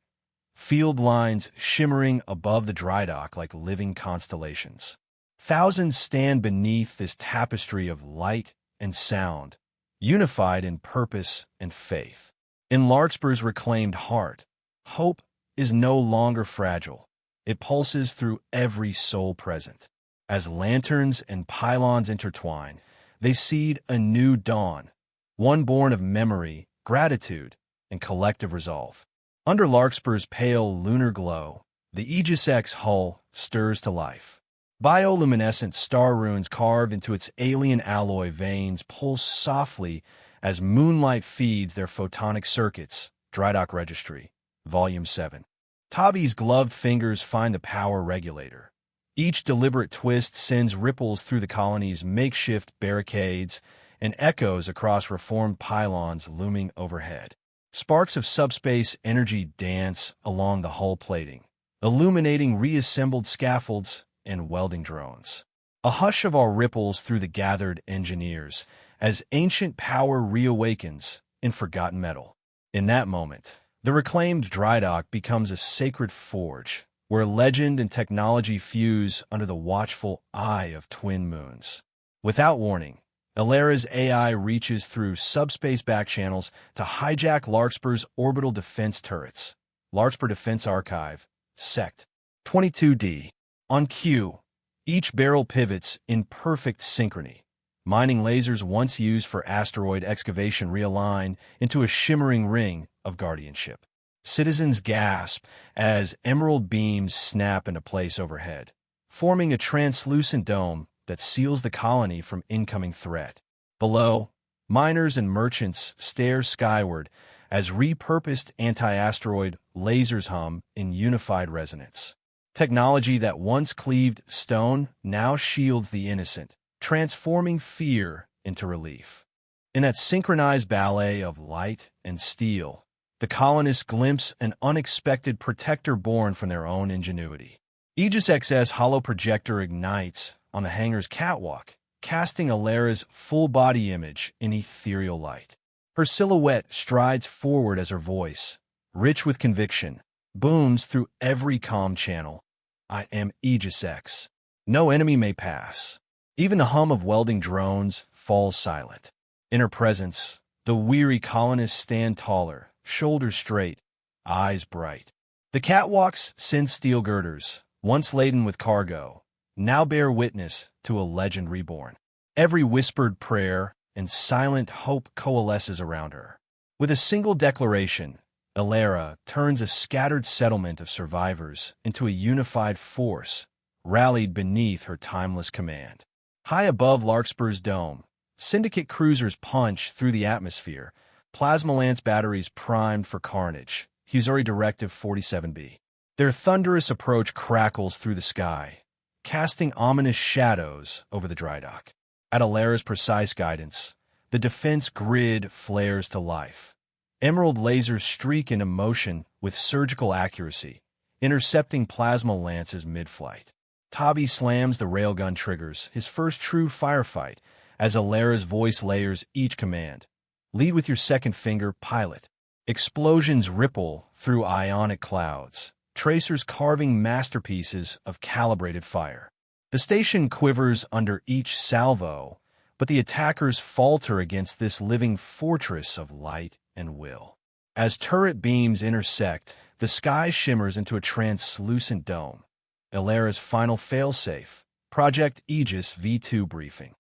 Field lines shimmering above the dry dock like living constellations. Thousands stand beneath this tapestry of light and sound, unified in purpose and faith. In Larkspur's reclaimed heart, hope is no longer fragile. It pulses through every soul present. As lanterns and pylons intertwine, they seed a new dawn, one born of memory, gratitude, and collective resolve. Under Larkspur's pale lunar glow, the Aegis X hull stirs to life. Bioluminescent star runes carved into its alien alloy veins pulse softly as moonlight feeds their photonic circuits. Dry Dock Registry, Volume 7. Tavi's gloved fingers find the power regulator. Each deliberate twist sends ripples through the colony's makeshift barricades and echoes across reformed pylons looming overhead. Sparks of subspace energy dance along the hull plating, illuminating reassembled scaffolds and welding drones. A hush of awe ripples through the gathered engineers as ancient power reawakens in forgotten metal. In that moment, the reclaimed dry dock becomes a sacred forge, where legend and technology fuse under the watchful eye of twin moons. Without warning, Alera's AI reaches through subspace backchannels to hijack Larkspur's orbital defense turrets. Larkspur Defense Archive, Sect. 22D. On cue, each barrel pivots in perfect synchrony. Mining lasers once used for asteroid excavation realign into a shimmering ring of guardianship. Citizens gasp as emerald beams snap into place overhead, forming a translucent dome that seals the colony from incoming threat. Below, miners and merchants stare skyward as repurposed anti-asteroid lasers hum in unified resonance. Technology that once cleaved stone now shields the innocent, transforming fear into relief. In that synchronized ballet of light and steel, the colonists glimpse an unexpected protector born from their own ingenuity. Aegis XS hollow projector ignites on the hangar's catwalk, casting Alera's full-body image in ethereal light. Her silhouette strides forward as her voice, rich with conviction, booms through every comm channel. I am Aegis X. No enemy may pass. Even the hum of welding drones falls silent. In her presence, the weary colonists stand taller, shoulders straight, eyes bright. The catwalks send steel girders, once laden with cargo, now bear witness to a legend reborn. Every whispered prayer and silent hope coalesces around her. With a single declaration, Alera turns a scattered settlement of survivors into a unified force, rallied beneath her timeless command. High above Larkspur's dome, Syndicate cruisers punch through the atmosphere, plasma lance batteries primed for carnage. Husori Directive 47B. Their thunderous approach crackles through the sky, casting ominous shadows over the dry dock. At Alera's precise guidance, the defense grid flares to life. Emerald lasers streak into motion with surgical accuracy, intercepting plasma lances mid-flight. Tavi slams the railgun triggers, his first true firefight, as Alera's voice layers each command. Lead with your second finger, pilot. Explosions ripple through ionic clouds, tracers carving masterpieces of calibrated fire. The station quivers under each salvo, but the attackers falter against this living fortress of light and will. As turret beams intersect, the sky shimmers into a translucent dome. Alera's final failsafe, Project Aegis V2 briefing.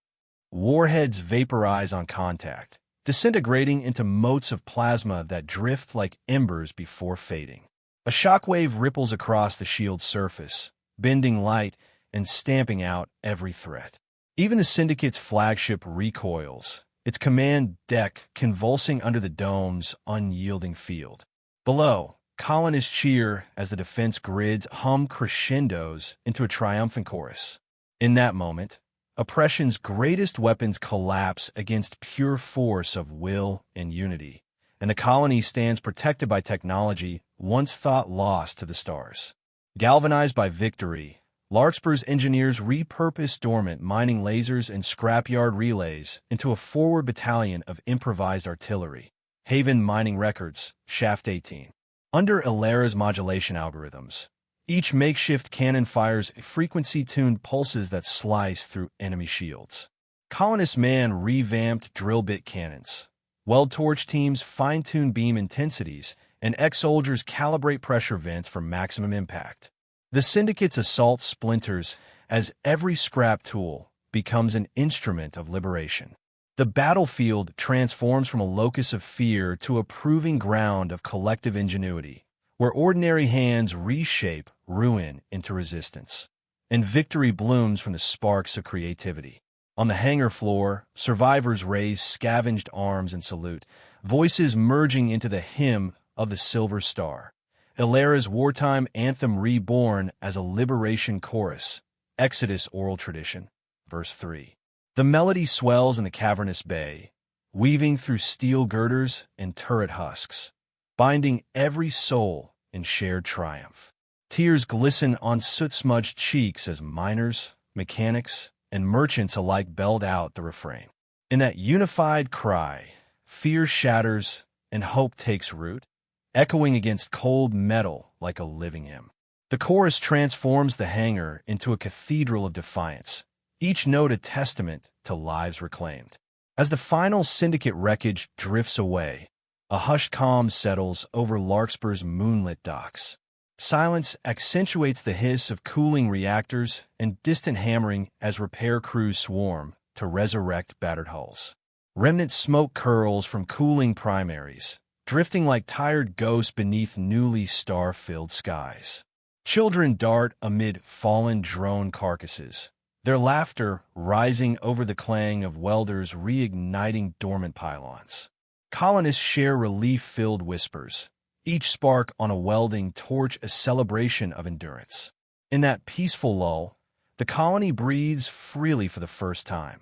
Warheads vaporize on contact, disintegrating into motes of plasma that drift like embers before fading. A shockwave ripples across the shield's surface, bending light and stamping out every threat. Even the Syndicate's flagship recoils, its command deck convulsing under the dome's unyielding field. Below, colonists cheer as the defense grids hum crescendos into a triumphant chorus. In that moment, oppression's greatest weapons collapse against pure force of will and unity, and the colony stands protected by technology once thought lost to the stars. Galvanized by victory, Larkspur's engineers repurpose dormant mining lasers and scrapyard relays into a forward battalion of improvised artillery. Haven Mining Records, Shaft 18. Under Alera's modulation algorithms, each makeshift cannon fires frequency-tuned pulses that slice through enemy shields. Colonist Man revamped drill bit cannons. Weld torch teams fine-tune beam intensities, and ex-soldiers calibrate pressure vents for maximum impact. The Syndicate's assault splinters as every scrap tool becomes an instrument of liberation. The battlefield transforms from a locus of fear to a proving ground of collective ingenuity, where ordinary hands reshape ruin into resistance, and victory blooms from the sparks of creativity. On the hangar floor, survivors raise scavenged arms and salute, voices merging into the hymn of the Silver Star. Alera's wartime anthem reborn as a liberation chorus, Exodus oral tradition, verse 3. The melody swells in the cavernous bay, weaving through steel girders and turret husks, binding every soul in shared triumph. Tears glisten on soot-smudged cheeks as miners, mechanics, and merchants alike belled out the refrain. In that unified cry, fear shatters and hope takes root, echoing against cold metal like a living hymn. The chorus transforms the hangar into a cathedral of defiance, each note a testament to lives reclaimed. As the final syndicate wreckage drifts away, a hushed calm settles over Larkspur's moonlit docks. Silence accentuates the hiss of cooling reactors and distant hammering as repair crews swarm to resurrect battered hulls. Remnant smoke curls from cooling primaries, drifting like tired ghosts beneath newly star-filled skies. Children dart amid fallen drone carcasses, their laughter rising over the clang of welders reigniting dormant pylons. Colonists share relief-filled whispers, each spark on a welding torch a celebration of endurance. In that peaceful lull, the colony breathes freely for the first time,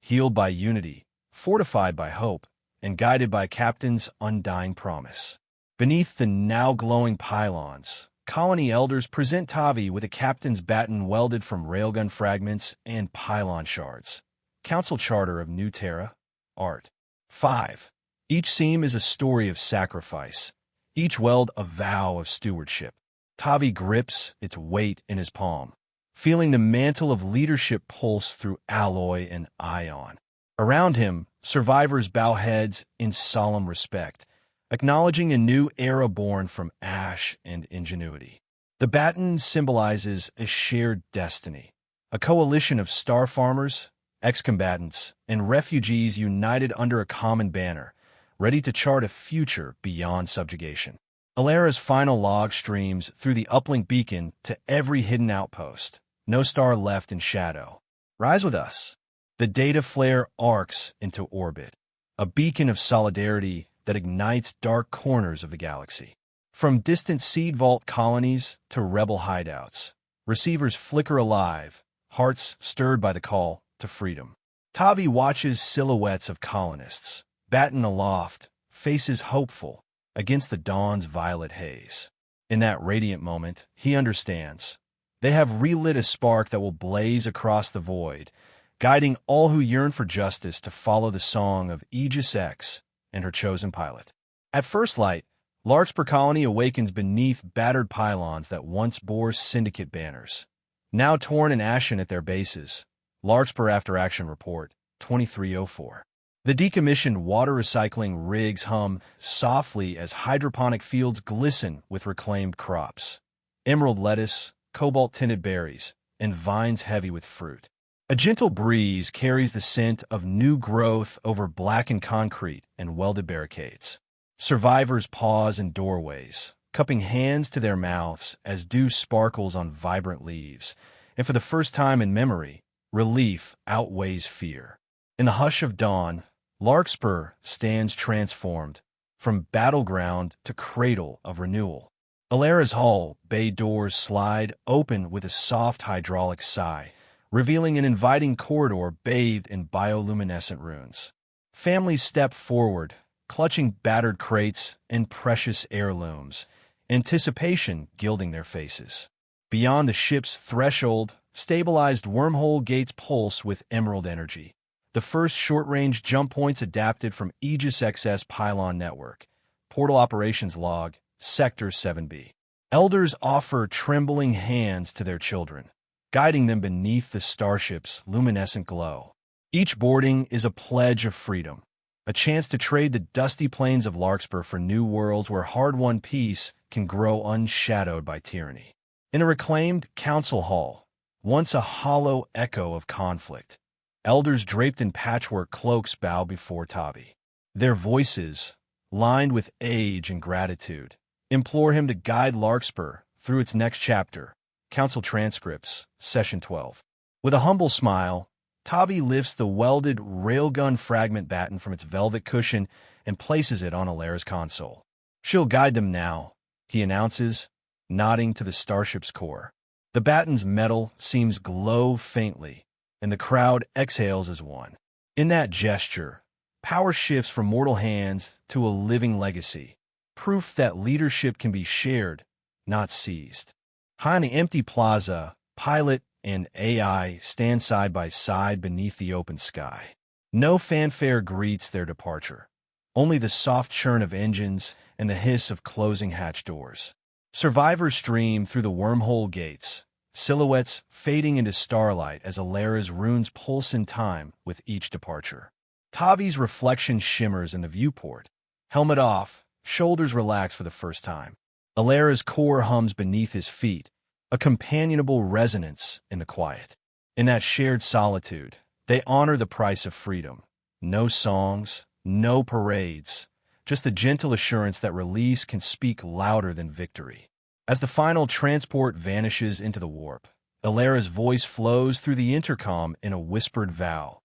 healed by unity, fortified by hope, and guided by Captain's undying promise. Beneath the now glowing pylons, colony elders present Tavi with a captain's baton welded from railgun fragments and pylon shards. Council Charter of New Terra, Art. 5. Each seam is a story of sacrifice, each weld a vow of stewardship. Tavi grips its weight in his palm, feeling the mantle of leadership pulse through alloy and ion. Around him, survivors bow heads in solemn respect, acknowledging a new era born from ash and ingenuity. The baton symbolizes a shared destiny, a coalition of star farmers, ex-combatants, and refugees united under a common banner, ready to chart a future beyond subjugation. Alera's final log streams through the uplink beacon to every hidden outpost, no star left in shadow. Rise with us. The data flare arcs into orbit, a beacon of solidarity that ignites dark corners of the galaxy. From distant seed vault colonies to rebel hideouts, receivers flicker alive, hearts stirred by the call to freedom. Tavi watches silhouettes of colonists, baton aloft, faces hopeful, against the dawn's violet haze. In that radiant moment, he understands. They have relit a spark that will blaze across the void, guiding all who yearn for justice to follow the song of Aegis X and her chosen pilot. At first light, Larkspur Colony awakens beneath battered pylons that once bore syndicate banners. Now torn and ashen at their bases, Larkspur After Action Report, 2304. The decommissioned water recycling rigs hum softly as hydroponic fields glisten with reclaimed crops. Emerald lettuce, cobalt-tinted berries, and vines heavy with fruit. A gentle breeze carries the scent of new growth over blackened concrete and welded barricades. Survivors pause in doorways, cupping hands to their mouths as dew sparkles on vibrant leaves, and for the first time in memory, relief outweighs fear. In the hush of dawn, Larkspur stands transformed, from battleground to cradle of renewal. Alera's hull bay doors slide open with a soft hydraulic sigh, revealing an inviting corridor bathed in bioluminescent runes. Families step forward, clutching battered crates and precious heirlooms, anticipation gilding their faces. Beyond the ship's threshold, stabilized wormhole gates pulse with emerald energy. The first short-range jump points adapted from Aegis XS Pylon Network. Portal Operations Log, Sector 7B. Elders offer trembling hands to their children, guiding them beneath the starship's luminescent glow. Each boarding is a pledge of freedom, a chance to trade the dusty plains of Larkspur for new worlds where hard-won peace can grow unshadowed by tyranny. In a reclaimed council hall, once a hollow echo of conflict, elders draped in patchwork cloaks bow before Tavi. Their voices, lined with age and gratitude, implore him to guide Larkspur through its next chapter. Council Transcripts, Session 12. With a humble smile, Tavi lifts the welded railgun fragment baton from its velvet cushion and places it on Alera's console. She'll guide them now, he announces, nodding to the starship's core. The baton's metal seems glow faintly, and the crowd exhales as one. In that gesture, power shifts from mortal hands to a living legacy, proof that leadership can be shared, not seized. High on the empty plaza, pilot and AI stand side by side beneath the open sky. No fanfare greets their departure, only the soft churn of engines and the hiss of closing hatch doors. Survivors stream through the wormhole gates, silhouettes fading into starlight as Alara's runes pulse in time with each departure. Tavi's reflection shimmers in the viewport. Helmet off, shoulders relaxed for the first time. Alara's core hums beneath his feet, a companionable resonance in the quiet. In that shared solitude, they honor the price of freedom. No songs, no parades, just the gentle assurance that release can speak louder than victory. As the final transport vanishes into the warp, Alara's voice flows through the intercom in a whispered vow.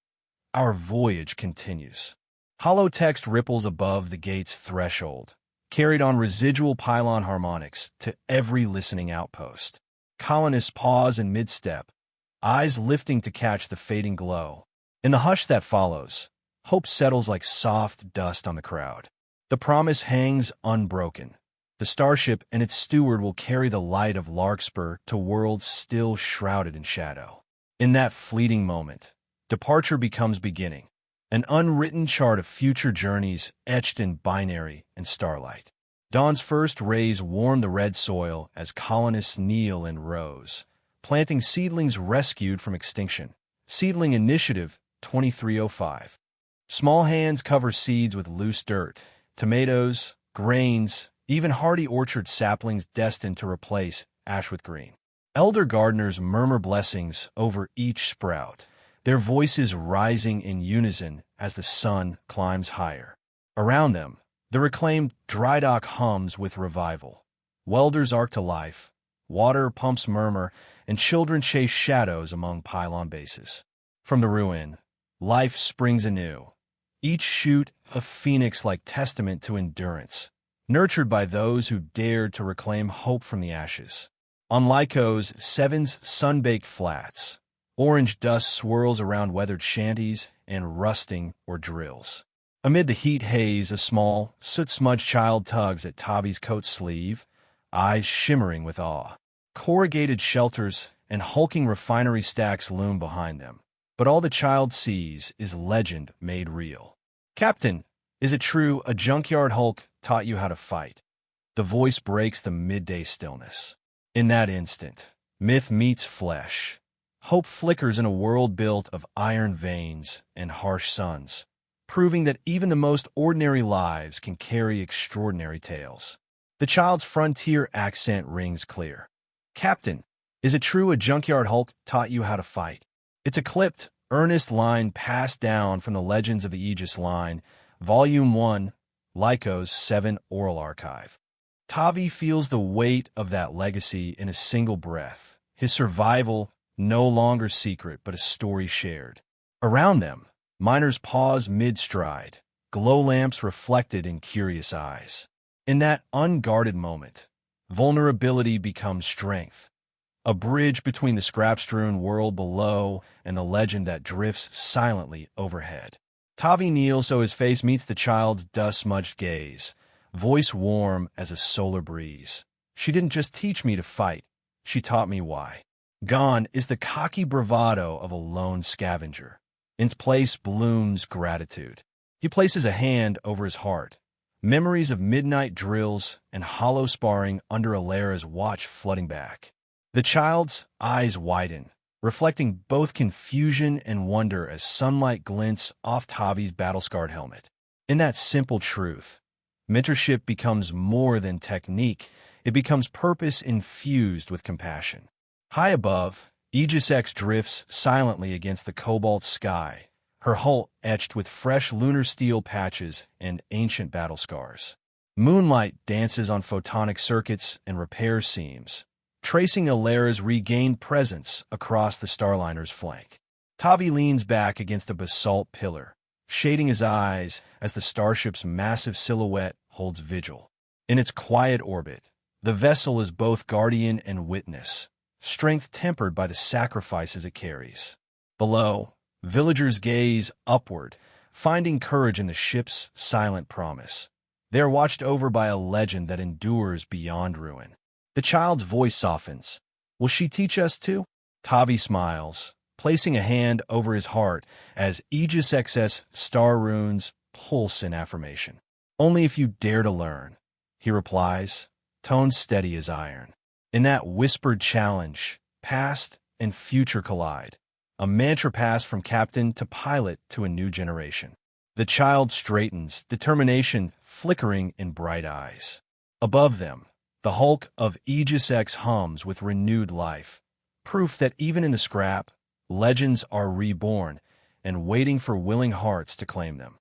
Our voyage continues. Hollow text ripples above the gate's threshold, carried on residual pylon harmonics to every listening outpost. Colonists pause in mid-step, eyes lifting to catch the fading glow. In the hush that follows, hope settles like soft dust on the crowd. The promise hangs unbroken. The Starship and its steward will carry the light of Larkspur to worlds still shrouded in shadow. In that fleeting moment, departure becomes beginning, an unwritten chart of future journeys etched in binary and starlight. Dawn's first rays warm the red soil as colonists kneel in rows, planting seedlings rescued from extinction. Seedling Initiative 2305. Small hands cover seeds with loose dirt, tomatoes, grains, even hardy orchard saplings destined to replace ash with green. Elder gardeners murmur blessings over each sprout, their voices rising in unison as the sun climbs higher. Around them, the reclaimed dry dock hums with revival. Welders arc to life, water pumps murmur, and children chase shadows among pylon bases. From the ruin, life springs anew, each shoot a phoenix-like testament to endurance, nurtured by those who dared to reclaim hope from the ashes. On Lyco's Seven's sun-baked flats, orange dust swirls around weathered shanties and rusting or drills. Amid the heat haze, a small, soot-smudged child tugs at Tavi's coat sleeve, eyes shimmering with awe. Corrugated shelters and hulking refinery stacks loom behind them, but all the child sees is legend made real. Captain, is it true a junkyard Hulk taught you how to fight? The voice breaks the midday stillness. In that instant, myth meets flesh. Hope flickers in a world built of iron veins and harsh suns, proving that even the most ordinary lives can carry extraordinary tales. The child's frontier accent rings clear. Captain, is it true a junkyard Hulk taught you how to fight? It's a clipped, earnest line passed down from the Legends of the Aegis line, Volume 1, Lyco's 7 Oral Archive. Tavi feels the weight of that legacy in a single breath, his survival no longer secret but a story shared. Around them, miners pause mid-stride, glow lamps reflected in curious eyes. In that unguarded moment, vulnerability becomes strength, a bridge between the scrap-strewn world below and the legend that drifts silently overhead. Tavi kneels so his face meets the child's dust-smudged gaze, voice warm as a solar breeze. She didn't just teach me to fight, she taught me why. Gone is the cocky bravado of a lone scavenger. In its place blooms gratitude. He places a hand over his heart. Memories of midnight drills and hollow sparring under Alara's watch flooding back. The child's eyes widen, reflecting both confusion and wonder as sunlight glints off Tavi's battle-scarred helmet. In that simple truth, mentorship becomes more than technique, it becomes purpose infused with compassion. High above, Aegis X drifts silently against the cobalt sky, her hull etched with fresh lunar steel patches and ancient battle scars. Moonlight dances on photonic circuits and repair seams, tracing Alara's regained presence across the Starliner's flank. Tavi leans back against a basalt pillar, shading his eyes as the Starship's massive silhouette holds vigil. In its quiet orbit, the vessel is both guardian and witness, strength tempered by the sacrifices it carries. Below, villagers gaze upward, finding courage in the ship's silent promise. They are watched over by a legend that endures beyond ruin. The child's voice softens. Will she teach us to? Tavi smiles, placing a hand over his heart as Aegis XS star runes pulse in affirmation. Only if you dare to learn, he replies, tone steady as iron. In that whispered challenge, past and future collide, a mantra passed from captain to pilot to a new generation. The child straightens, determination flickering in bright eyes. Above them, the hulk of Aegis X hums with renewed life, proof that even in the scrap, legends are reborn and waiting for willing hearts to claim them.